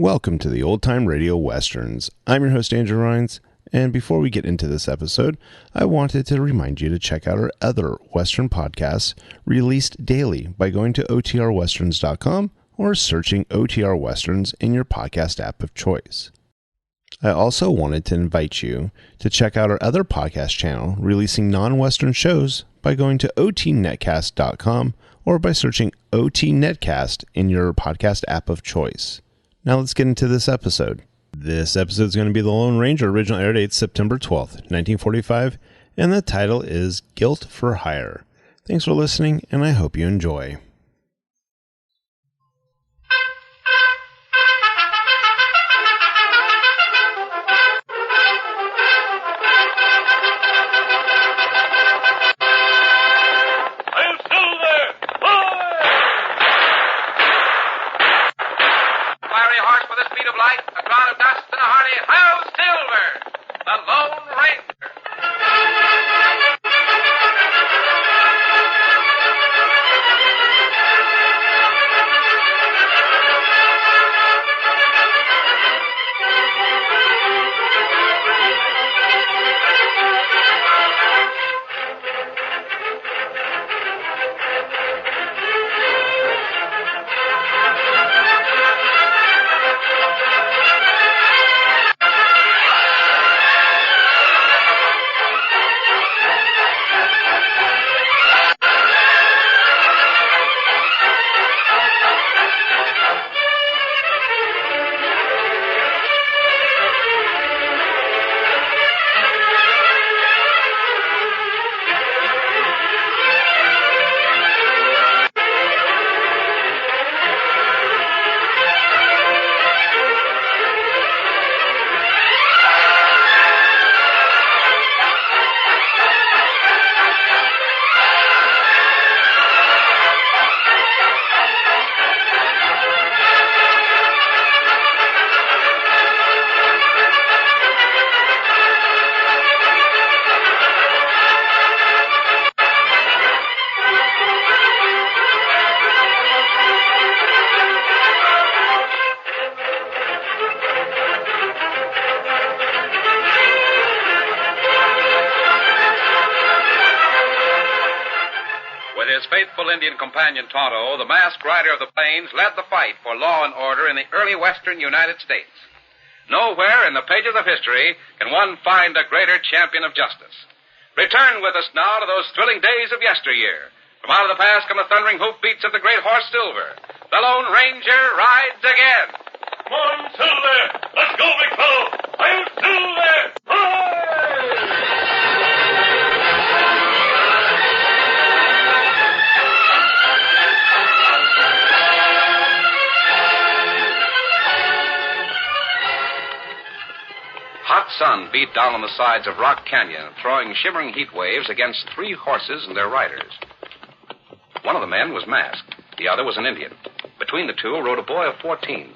Welcome to the Old Time Radio Westerns. I'm your host, Andrew Rhines, and before we get into this episode, I wanted to remind you to check out our other Western podcasts released daily by going to otrwesterns.com or searching OTR Westerns in your podcast app of choice. I also wanted to invite you to check out our other podcast channel releasing non-Western shows by going to otnetcast.com or by searching OT Netcast in your podcast app of choice. Now let's get into this episode. This episode is going to be The Lone Ranger. Original air date September 12th, 1945, and the title is Guilt for Hire. Thanks for listening, and I hope you enjoy. Indian companion Tonto, the masked rider of the plains, led the fight for law and order in the early western United States. Nowhere in the pages of history can one find a greater champion of justice. Return with us now to those thrilling days of yesteryear. From out of the past come the thundering hoofbeats of the great horse Silver. The Lone Ranger rides again. Come on, Silver! Let's go, big fellow! I'm Silver! Hooray! Hot sun beat down on the sides of Rock Canyon, throwing shimmering heat waves against three horses and their riders. One of the men was masked. The other was an Indian. Between the two rode a boy of 14.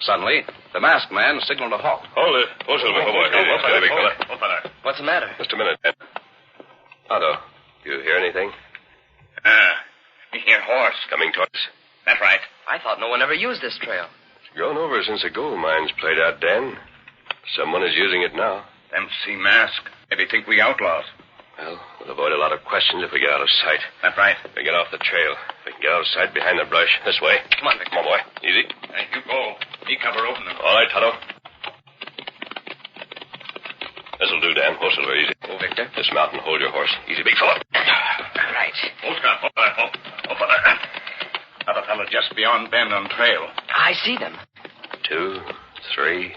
Suddenly, the masked man signaled a halt. Hold it. Oh, Silver, come on. Big fella. What's the matter? Just a minute. Otto, you hear anything? You hear horse. Coming towards us. That's right. I thought no one ever used this trail. It's grown over since the gold mines played out, Dan. Someone is using it now. Them see mask. Maybe think we outlaws. Well, we'll avoid a lot of questions if we get out of sight. That's right. We get off the trail. We can get out of sight behind the brush. This way. Come on, Victor. Come on, boy. Easy. Hey, you go. Me cover opening. All right, Tonto. This'll do, Dan. Oh, Silver, easy. Go, Victor. Dismount and hold your horse. Easy, big fella. Right. Oh, Scott. Oh, fella. Other fellow just beyond bend on trail. I see them. 2, 3.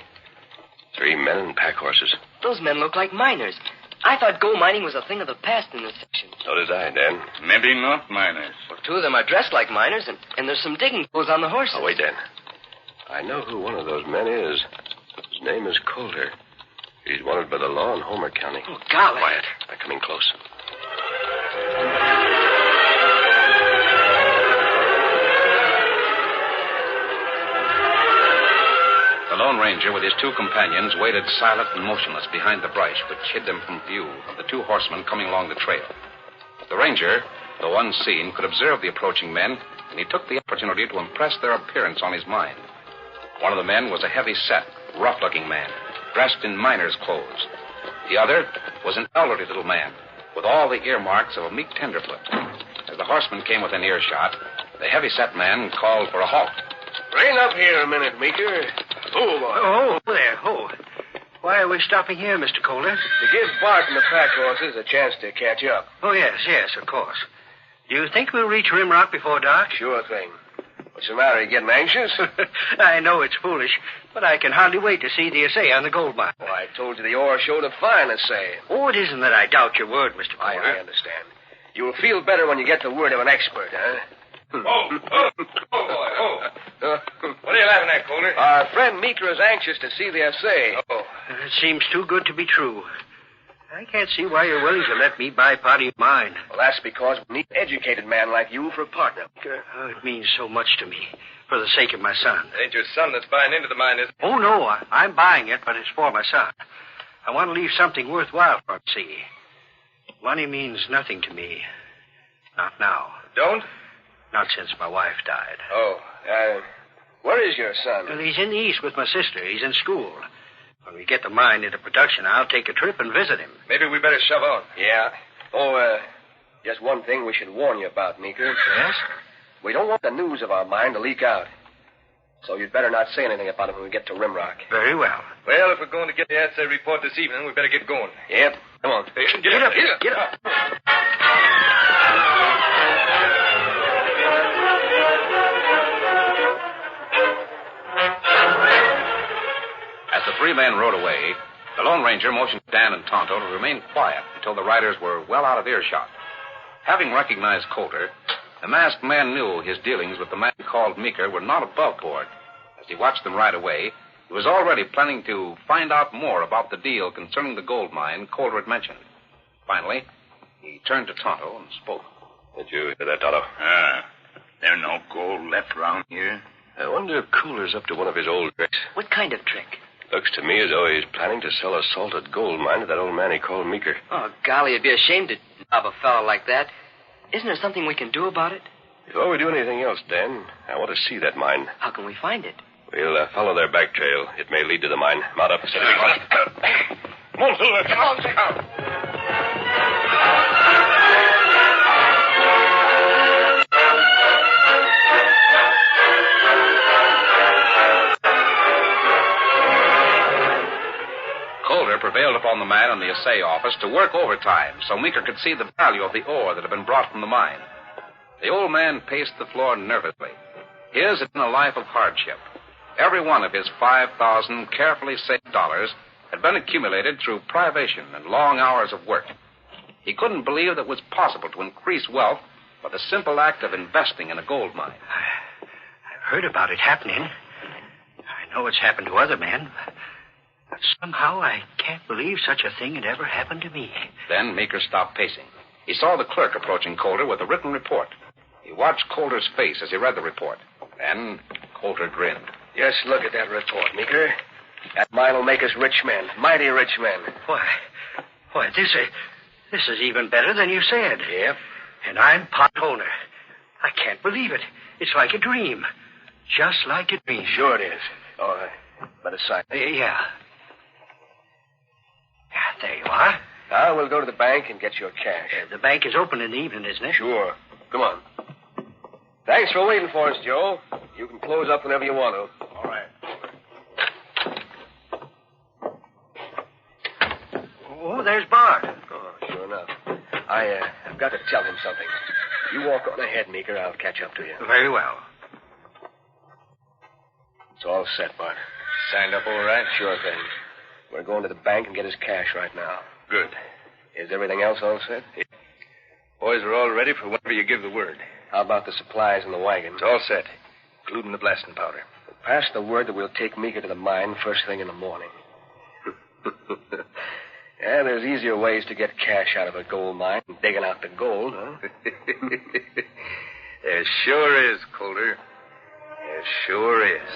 3 men and pack horses. Those men look like miners. I thought gold mining was a thing of the past in this section. So did I, Dan. Maybe not miners. Well, 2 of them are dressed like miners, and there's some digging tools on the horses. Oh, wait, Dan. I know who one of those men is. His name is Coulter. He's wanted by the law in Homer County. Oh, golly. Quiet. I'm coming close. The Lone Ranger, with his 2 companions, waited silent and motionless behind the brush which hid them from view of the 2 horsemen coming along the trail. The Ranger, though unseen, could observe the approaching men, and he took the opportunity to impress their appearance on his mind. One of the men was a heavy-set, rough-looking man, dressed in miner's clothes. The other was an elderly little man, with all the earmarks of a meek tenderfoot. As the horseman came within earshot, the heavy-set man called for a halt. Rein up here a minute, Meeker. Oh, boy. Oh, there. Oh. Why are we stopping here, Mr. Calder? To give Bart and the pack horses a chance to catch up. Oh, yes, of course. Do you think we'll reach Rimrock before dark? Sure thing. What's the matter? You getting anxious? I know it's foolish, but I can hardly wait to see the assay on the gold mine. Well, I told you the ore showed a fine assay. Oh, it isn't that I doubt your word, Mr. Calder. I understand. You'll feel better when you get the word of an expert, huh? Boy, oh. What are you laughing at, Calder? Our friend Meeker is anxious to see the assay. Oh. It seems too good to be true. I can't see why you're willing to let me buy part of your mine. Well, that's because we need an educated man like you for a partner. Oh, it means so much to me, for the sake of my son. It ain't your son that's buying into the mine, is it? Oh, no, I'm buying it, but it's for my son. I want to leave something worthwhile for him to see. Money means nothing to me. Not now. Don't? Not since my wife died. Oh, where is your son? Well, he's in the East with my sister. He's in school. When we get the mine into production, I'll take a trip and visit him. Maybe we better shove on. Yeah. Oh, just one thing we should warn you about, Meeker. Yes? We don't want the news of our mine to leak out. So you'd better not say anything about it when we get to Rimrock. Very well. Well, if we're going to get the assay report this evening, we better get going. Yep. Come on. Get up. As the three men rode away, the Lone Ranger motioned Dan and Tonto to remain quiet until the riders were well out of earshot. Having recognized Coulter, the masked man knew his dealings with the man called Meeker were not above board. As he watched them ride away, he was already planning to find out more about the deal concerning the gold mine Coulter had mentioned. Finally, he turned to Tonto and spoke. Did you hear that, Tonto? There's no gold left around here. I wonder if Coulter's up to one of his old tricks. What kind of trick? Looks to me as though he's planning to sell a salted gold mine to that old man he called Meeker. Oh, golly, it'd be a shame to rob a fellow like that. Isn't there something we can do about it? Before we do anything else, Dan, I want to see that mine. How can we find it? We'll follow their back trail. It may lead to the mine. Mount up. Come on, Silver. Come on. Coulter prevailed upon the man in the assay office to work overtime so Meeker could see the value of the ore that had been brought from the mine. The old man paced the floor nervously. His had been a life of hardship. Every one of his 5,000 carefully saved dollars had been accumulated through privation and long hours of work. He couldn't believe that it was possible to increase wealth by the simple act of investing in a gold mine. I've heard about it happening. I know it's happened to other men. But somehow I can't believe such a thing had ever happened to me. Then Meeker stopped pacing. He saw the clerk approaching Coulter with a written report. He watched Coulter's face as he read the report. Then Coulter grinned. Just look at that report, Meeker. That mine will make us rich men. Mighty rich men. Why, this is even better than you said. Yep. And I'm part owner. I can't believe it. It's like a dream. Just like a dream. Sure it is. Oh, better sign. Yeah. There you are. Now we'll go to the bank and get your cash. The bank is open in the evening, isn't it? Sure. Come on. Thanks for waiting for us, Joe. You can close up whenever you want to. All right. Oh, there's Bart. Oh, sure enough. I've got to tell him something. You walk on ahead, Meeker. I'll catch up to you. Very well. It's all set, Bart. Signed up all right? Sure thing. We're going to the bank and get his cash right now. Good. Is everything else all set? Yeah. Boys are all ready for whenever you give the word. How about the supplies in the wagon? It's all set, including the blasting powder. Pass the word that we'll take Meeker to the mine first thing in the morning. Yeah, there's easier ways to get cash out of a gold mine than digging out the gold, huh? There sure is, Coulter. There sure is.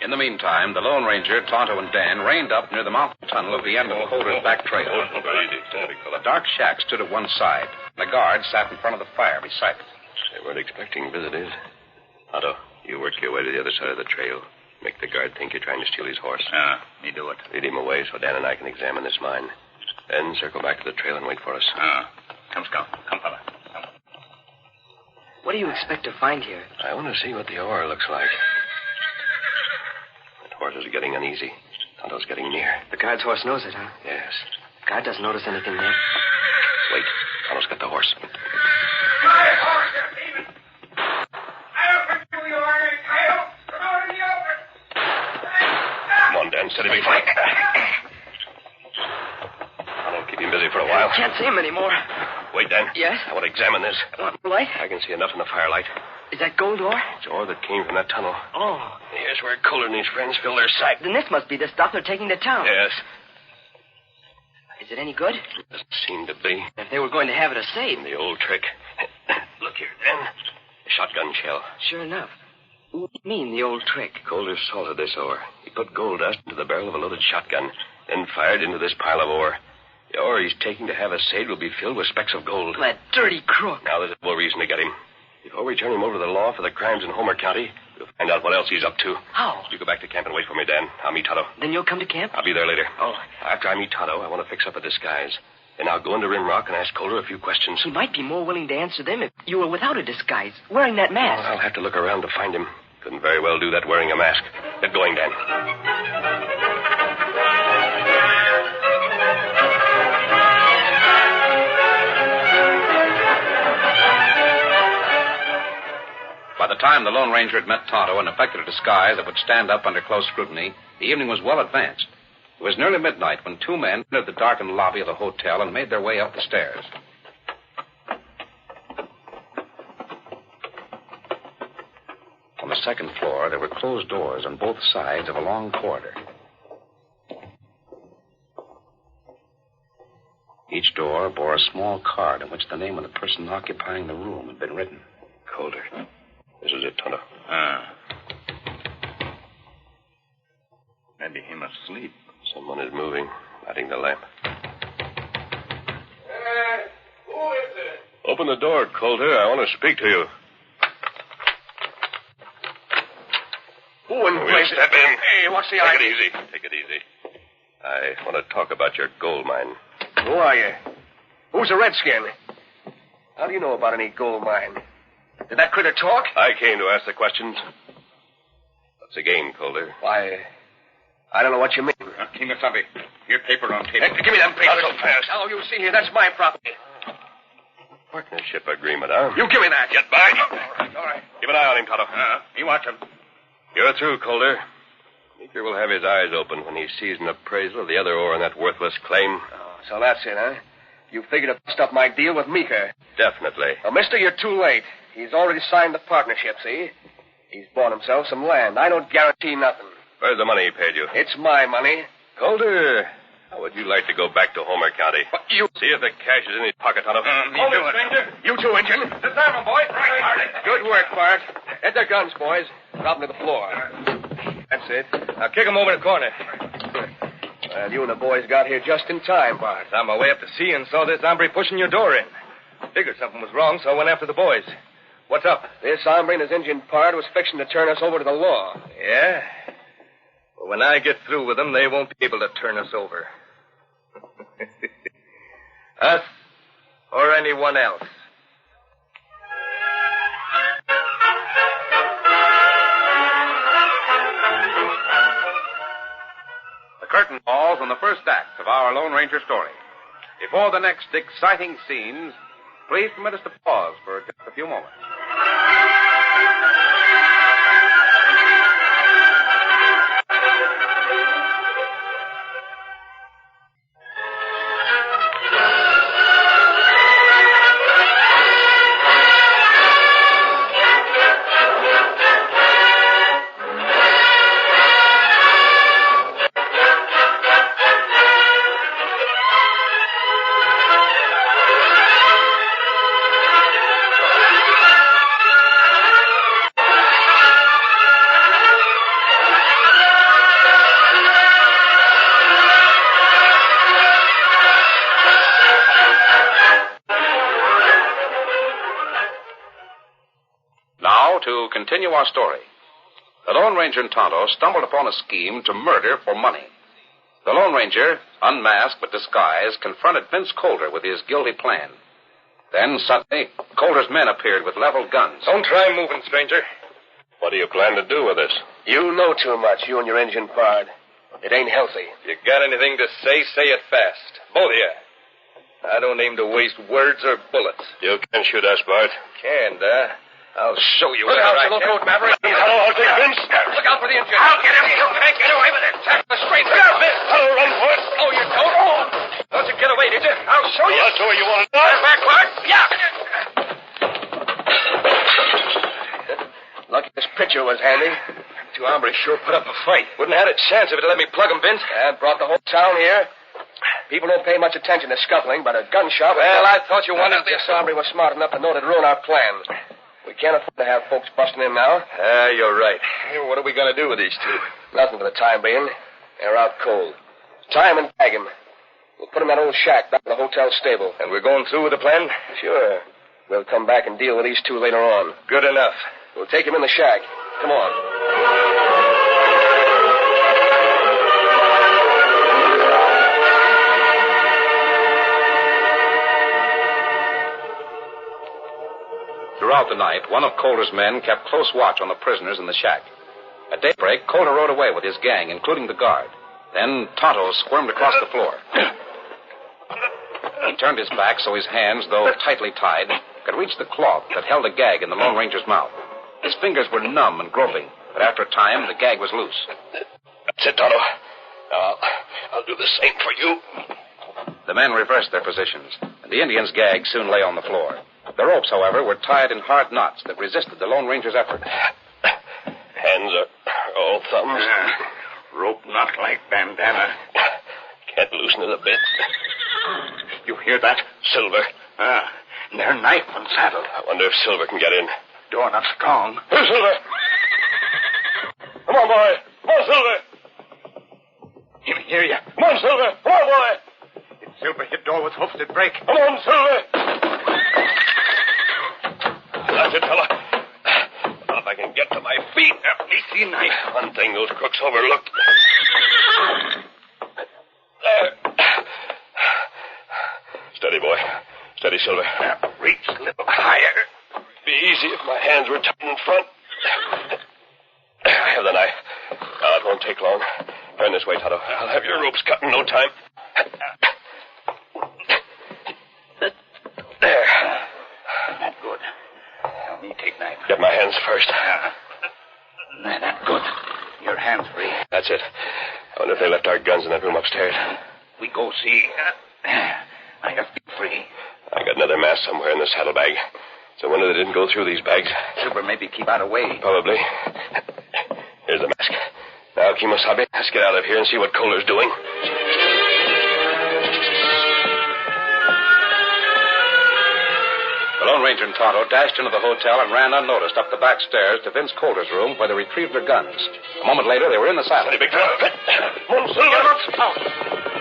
In the meantime, the Lone Ranger, Tonto, and Dan reined up near the mountain top tunnel of the end of Colder's back trail. A dark shack stood at one side. The guard sat in front of the fire beside it. They weren't expecting visitors. Otto, you work your way to the other side of the trail. Make the guard think you're trying to steal his horse. Me do it. Lead him away so Dan and I can examine this mine. Then circle back to the trail and wait for us. Come, Scout. Come, fella. Come. What do you expect to find here? I want to see what the ore looks like. That horse is getting uneasy. Tonto's getting near. The guard's horse knows it, huh? Yes. The guard doesn't notice anything there. Wait. Tonto's got the horse. My horse, Stephen. I'll pursue you, Iron Tail. Come out in the open. Come on, Dan. Steady, big flank. Tonto, keep him busy for a while. Can't see him anymore. Wait, Dan. Yes? I want to examine this. Want the light? I can see enough in the firelight. Is that gold ore? It's ore that came from that tunnel. Oh. Here's where Kohler and his friends fill their sack. Then this must be the stuff they're taking to town. Yes. Is it any good? Doesn't seem to be. If they were going to have it a safe. The old trick. Look here, Dan. A shotgun shell. Sure enough. What do you mean, the old trick? Kohler salted this ore. He put gold dust into the barrel of a loaded shotgun, then fired into this pile of ore. The ore he's taking to Havasade will be filled with specks of gold. That dirty crook. Now there's a full reason to get him. Before we turn him over to the law for the crimes in Homer County, we'll find out what else he's up to. How? You go back to camp and wait for me, Dan. I'll meet Tonto. Then you'll come to camp? I'll be there later. Oh. After I meet Tonto, I want to fix up a disguise. Then I'll go into Rimrock and ask Kohler a few questions. He might be more willing to answer them if you were without a disguise, wearing that mask. I'll have to look around to find him. Couldn't very well do that wearing a mask. Get going, Dan. By the time the Lone Ranger had met Tonto and effected a disguise that would stand up under close scrutiny, the evening was well advanced. It was nearly midnight when two men entered the darkened lobby of the hotel and made their way up the stairs. On the second floor, there were closed doors on both sides of a long corridor. Each door bore a small card on which the name of the person occupying the room had been written. Kohler. This is it, Tonto. Maybe he must sleep. Someone is moving, lighting the lamp. Who is it? Open the door, Kohler. I want to speak to you. Who in We'll step in. Hey, what's the Take idea? it easy. Take it easy. I want to talk about your gold mine. Who are you? Who's a redskin? How do you know about any gold mine? Did that critter talk? I came to ask the questions. What's the game, Kohler? Why, I don't know what you mean. King of Sabi, your paper on table. Hey, give me them papers. Not so fast. Now, you see here, that's my property. Partnership agreement, huh? You give me that. Get back. All right. Keep an eye on him, Tonto. You watch him. You're through, Kohler. Meeker will have his eyes open when he sees an appraisal of the other ore on that worthless claim. Oh, so that's it, huh? You figured to bust up my deal with Meeker. Definitely. Well, mister, you're too late. He's already signed the partnership, see? He's bought himself some land. I don't guarantee nothing. Where's the money he paid you? It's my money. Kohler, how would you like to go back to Homer County? But you... See if the cash is in his pocket, Tonto. Hold it, stranger. You too, Injun. Disarm him, boy. Right. Good work, Bart. Get their guns, boys. Drop them to the floor. That's it. Now kick them over the corner. Well, you and the boys got here just in time, Bart. On my way up to sea and saw this hombre pushing your door in. Figured something was wrong, so I went after the boys. What's up? This hombre and his Indian pard was fixing to turn us over to the law. Yeah? Well, when I get through with them, they won't be able to turn us over. Us or anyone else. The curtain falls on the first act of our Lone Ranger story. Before the next exciting scenes, please permit us to pause for just a few moments. to continue our story. The Lone Ranger and Tonto stumbled upon a scheme to murder for money. The Lone Ranger, unmasked but disguised, confronted Vince Coulter with his guilty plan. Then, suddenly, Coulter's men appeared with leveled guns. Don't try moving, stranger. What do you plan to do with this? You know too much, you and your engine pard. It ain't healthy. You got anything to say it fast. Both of you. I don't aim to waste words or bullets. You can shoot us, Bart. Can't, I'll show you Look whether out, I look can. out, Maverick. I'll take Vince. Look out for the engine. I'll get him. You can't get away with it. Tackle the straight. Look out, Vince. I'll run for it. Oh, you don't? Oh. Don't you get away, did you? I'll show you. Well, that's the way you want to do Stand it. back, Bart. Yeah. Lucky this picture was handy. Two hombres sure put up a fight. Wouldn't have had a chance if it let me plug him, Vince. And brought the whole town here. People don't pay much attention to scuffling, but a gunshot... Well, I thought you wanted This hombre was smart enough to know it'd ruin our plans. We can't afford to have folks busting in now. You're right. What are we going to do with these two? Nothing for the time being. They're out cold. Tie him and tag him. We'll put him in that old shack back in the hotel stable. And we're going through with the plan? Sure. We'll come back and deal with these two later on. Good enough. We'll take him in the shack. Come on. Throughout the night, one of Coulter's men kept close watch on the prisoners in the shack. At daybreak, Coulter rode away with his gang, including the guard. Then Tonto squirmed across the floor. He turned his back so his hands, though tightly tied, could reach the cloth that held a gag in the Lone Ranger's mouth. His fingers were numb and groping, but after a time, the gag was loose. That's it, Tonto. I'll do the same for you. The men reversed their positions, and the Indian's gag soon lay on the floor. The ropes, however, were tied in hard knots that resisted the Lone Ranger's effort. Hands are all thumbs. Rope not like bandana. Can't loosen it a bit. You hear that? Silver. They're knife and saddle. I wonder if Silver can get in. Door not strong. Here, Silver. Come on, boy. Come on, Silver. Him hear ya. Come on, Silver. Come on, boy. If Silver hit door with hoofs, it break. Come on, Silver. That's it, fella. Now, if I can get to my feet. Me see knife. One thing those crooks overlooked. There. Steady, boy. Steady, Silver. Reach a little higher. Be easy if my hands were tied in front. I have the knife. Now, it won't take long. Turn this way, Tonto. I'll have your ropes cut in no time. There. That good. Now me take knife. Get my hands first. That good. Your hands free. That's it. I wonder if they left our guns in that room upstairs. We go see. I have feet free. I got another mask somewhere in the saddlebag. It's a wonder they didn't go through these bags. Silver maybe keep out of way. Probably. Here's the mask. Now, Kimosabe, let's get out of here and see what Coulter's doing. The Lone Ranger and Tonto dashed into the hotel and ran unnoticed up the back stairs to Vince Coulter's room, where they retrieved their guns. A moment later, they were in the saddle. Steady, big fella. Come on, Silver.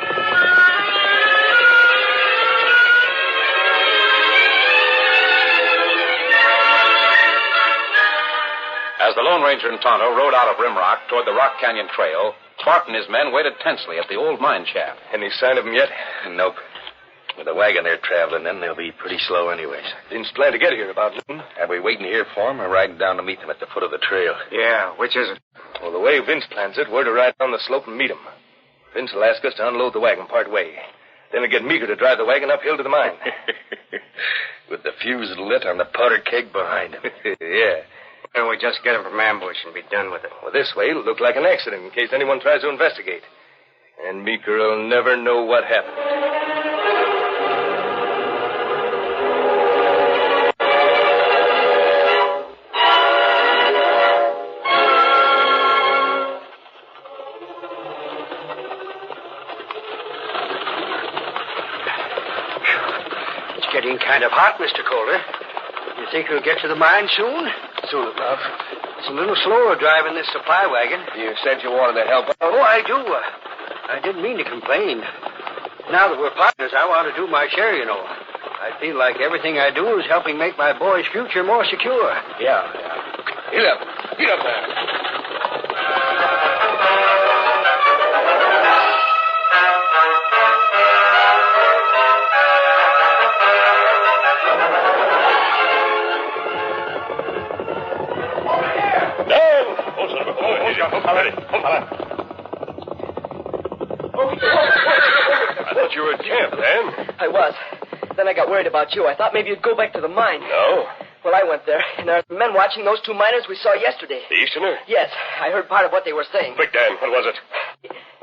As the Lone Ranger and Tonto rode out of Rimrock toward the Rock Canyon Trail, Bart and his men waited tensely at the old mine shaft. Any sign of them yet? Nope. With the wagon they're traveling in, they'll be pretty slow anyways. Didn't plan to get here about noon. Are we waiting here for them or riding down to meet them at the foot of the trail? Yeah, which is it? Well, the way Vince plans it, we're to ride down the slope and meet him. Vince will ask us to unload the wagon part way. Then we'll get Meeker to drive the wagon uphill to the mine. With the fuse lit on the powder keg behind him. Yeah. And we just get him from ambush and be done with it. Well, this way it'll look like an accident in case anyone tries to investigate. And Meeker will never know what happened. It's getting kind of hot, Mr. Coulter. You think we'll get to the mine soon? Soon enough. It's a little slower driving this supply wagon. You said you wanted to help. Oh, I do. I didn't mean to complain. Now that we're partners, I want to do my share, you know. I feel like everything I do is helping make my boy's future more secure. Yeah. Get up. Get up there. Down! Oh, Silver. Oh, easy. Hold on. I thought you were at camp, Dan. I was. Then I got worried about you. I thought maybe you'd go back to the mine. No? Well, I went there, and there were men watching those two miners we saw yesterday. The Easterner? Yes, I heard part of what they were saying. Quick, Dan. What was it?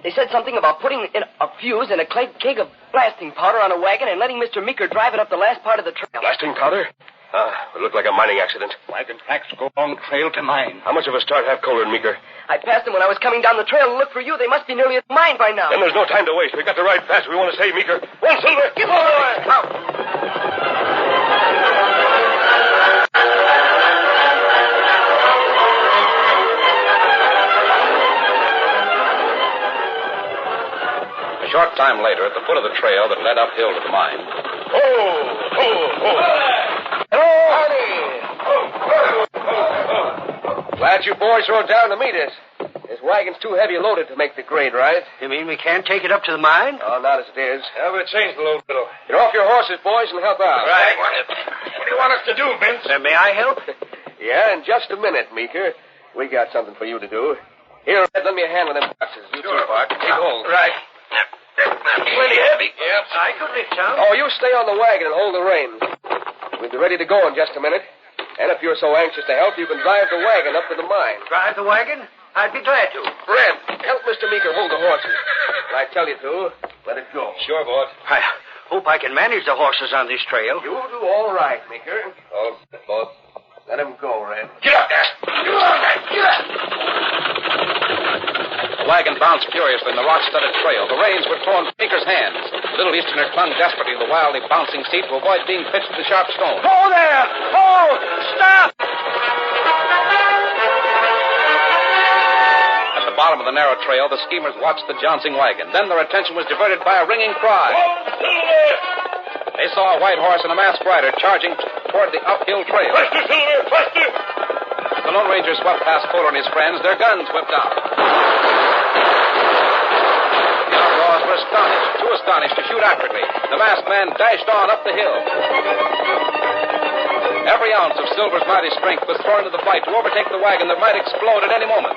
They said something about putting in a fuse and a keg of blasting powder on a wagon and letting Mr. Meeker drive it up the last part of the trail. Blasting powder? It looked like a mining accident. Wagon tracks go along trail to mine. How much of a start have Kohler and Meeker? I passed them when I was coming down the trail to look for you. They must be nearly at the mine by now. Then there's no time to waste. We've got to ride fast. We want to save Meeker. One, Silver! Get on! Out! A short time later, at the foot of the trail that led uphill to the mine. Hello, Harley. Glad you boys rode down to meet us. This wagon's too heavy loaded to make the grade, right? You mean we can't take it up to the mine? Oh, not as it is. Yeah, we'll change the load a little. Get off your horses, boys, and help out. Right. What do you want us to do, Vince? May I help? Yeah, in just a minute, Meeker. We got something for you to do. Here, Red, lend me a hand with them boxes. You Sure, too, Bart. Take hold. Right. Plenty heavy. Yep. I could lift some. Oh, you stay on the wagon and hold the reins. We'll be ready to go in just a minute. And if you're so anxious to help, you can drive the wagon up to the mine. Drive the wagon? I'd be glad to. Red, help Mr. Meeker hold the horses. When I tell you to, let it go. Sure, boss. I hope I can manage the horses on this trail. You'll do all right, Meeker. Oh, boss. Let him go, Red. Get up there. Get up there. Get up. The wagon bounced furiously in the rock-studded trail. The reins were torn from Meeker's hands. Little Easterner clung desperately to the wildly bouncing seat to avoid being pitched to the sharp stone. Oh, there! Oh, stop! At the bottom of the narrow trail, the schemers watched the jouncing wagon. Then their attention was diverted by a ringing cry. They saw a white horse and a masked rider charging toward the uphill trail. Faster, Silver! Faster! The Lone Ranger swept past Kohler and his friends, their guns whipped out. The outlaws were astonished, too astonished to shoot accurately. The masked man dashed on up the hill. Every ounce of Silver's mighty strength was thrown into the fight to overtake the wagon that might explode at any moment.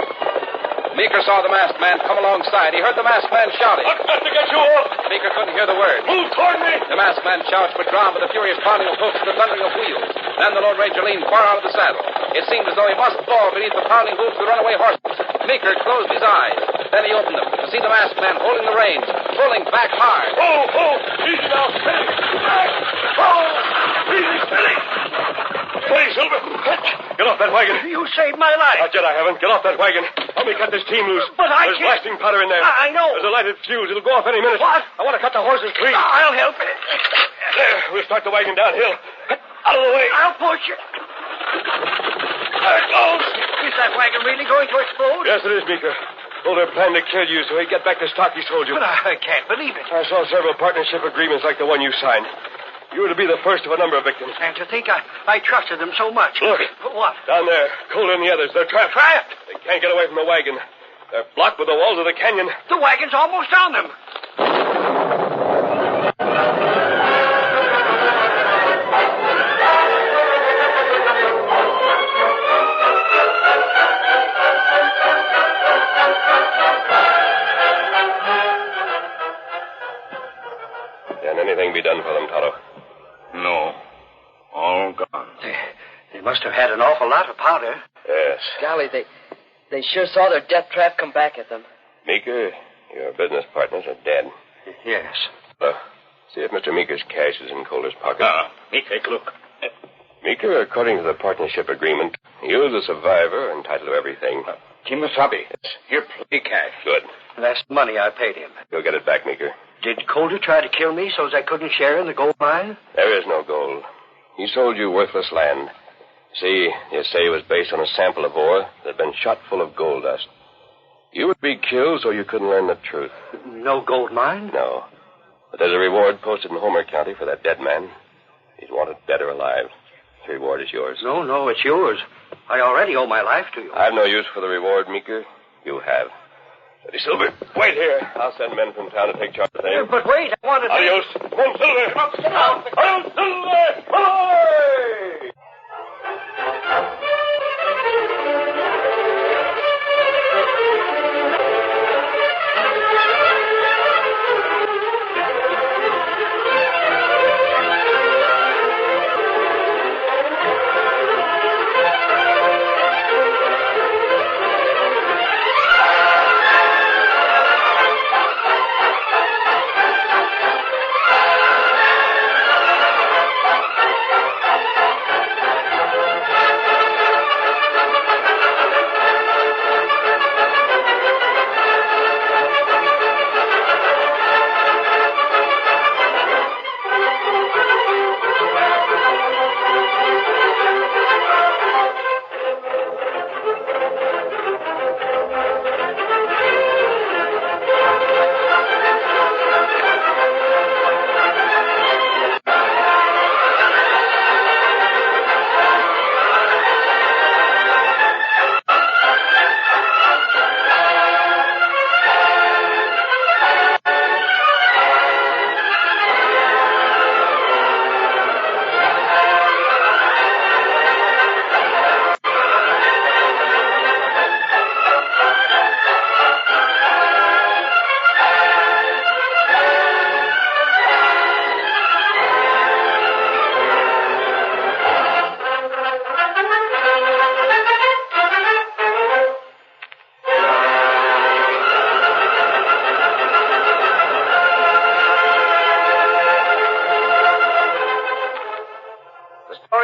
Meeker saw the masked man come alongside. He heard the masked man shouting. I've got to get you off! Meeker couldn't hear the word. Move toward me! The masked man shouts were drowned by the furious pounding of hoofs and the thundering of wheels. Then the Lone Ranger leaned far out of the saddle. It seemed as though he must fall beneath the pounding hoofs of the runaway horses. Meeker closed his eyes. Then he opened them to see the masked man holding the reins, pulling back hard. Easy now, steady! Easy, steady! Steady, Silver! Get off that wagon. You saved my life. Not yet, I haven't. Get off that wagon. Help me cut this team loose. But I There's can't. blasting powder in there. I know. There's a lighted fuse. It'll go off any minute. What? I want to cut the horses free. I'll help it. There, we'll start the wagon downhill. Out of the way. I'll push it. There it goes. Is that wagon really going to explode? Yes, it is, Meeker. Kohler planned to kill you so he'd get back the stock he sold you. But I can't believe it. I saw several partnership agreements like the one you signed. You were to be the first of a number of victims. And to think I trusted them so much. Look. What? Down there, Kohler and the others, they're trapped. Trapped? They can't get away from the wagon. They're blocked with the walls of the canyon. The wagon's almost on them. Can anything be done for them, Tonto? No. All gone. They must have had an awful lot of powder. Yes. Golly, they sure saw their death trap come back at them. Meeker, your business partners are dead. Yes. See if Mr. Meeker's cash is in Kohler's pocket. Me take a look. Meeker, according to the partnership agreement, you, the survivor, are entitled to everything. Kimasabi. Here, play cash. Good. That's the money I paid him. You'll get it back, Meeker. Did Coulter try to kill me so as I couldn't share in the gold mine? There is no gold. He sold you worthless land. See, the assay was based on a sample of ore that had been shot full of gold dust. You would be killed so you couldn't learn the truth. No gold mine? No. But there's a reward posted in Homer County for that dead man. He's wanted dead or alive. The reward is yours. No, it's yours. I already owe my life to you. I've no use for the reward, Meeker. You have. Eddie Silver, wait here. I'll send men from town to take charge of things. But wait, I wanted to... Adios. Come on, Silver. Come on, sit down. Adios, Silver. Ahoy!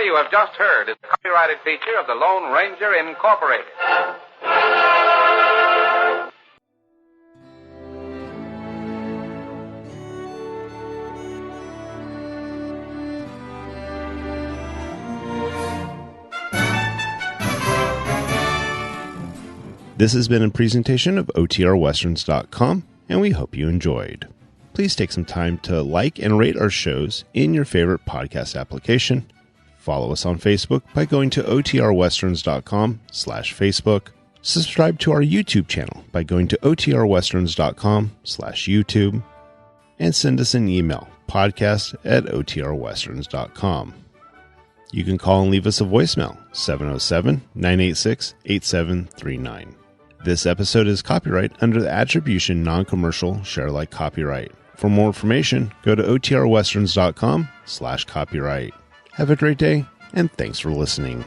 You have just heard is a copyrighted feature of the Lone Ranger Incorporated. This has been a presentation of OTRWesterns.com, and we hope you enjoyed. Please take some time to like and rate our shows in your favorite podcast application. Follow us on Facebook by going to OTRWesterns.com/Facebook. Subscribe to our YouTube channel by going to OTRWesterns.com/YouTube. And send us an email, podcast@OTRWesterns.com. You can call and leave us a voicemail, 707-986-8739. This episode is copyright under the Attribution Non-Commercial Share Alike copyright. For more information, go to OTRWesterns.com/copyright. Have a great day, and thanks for listening.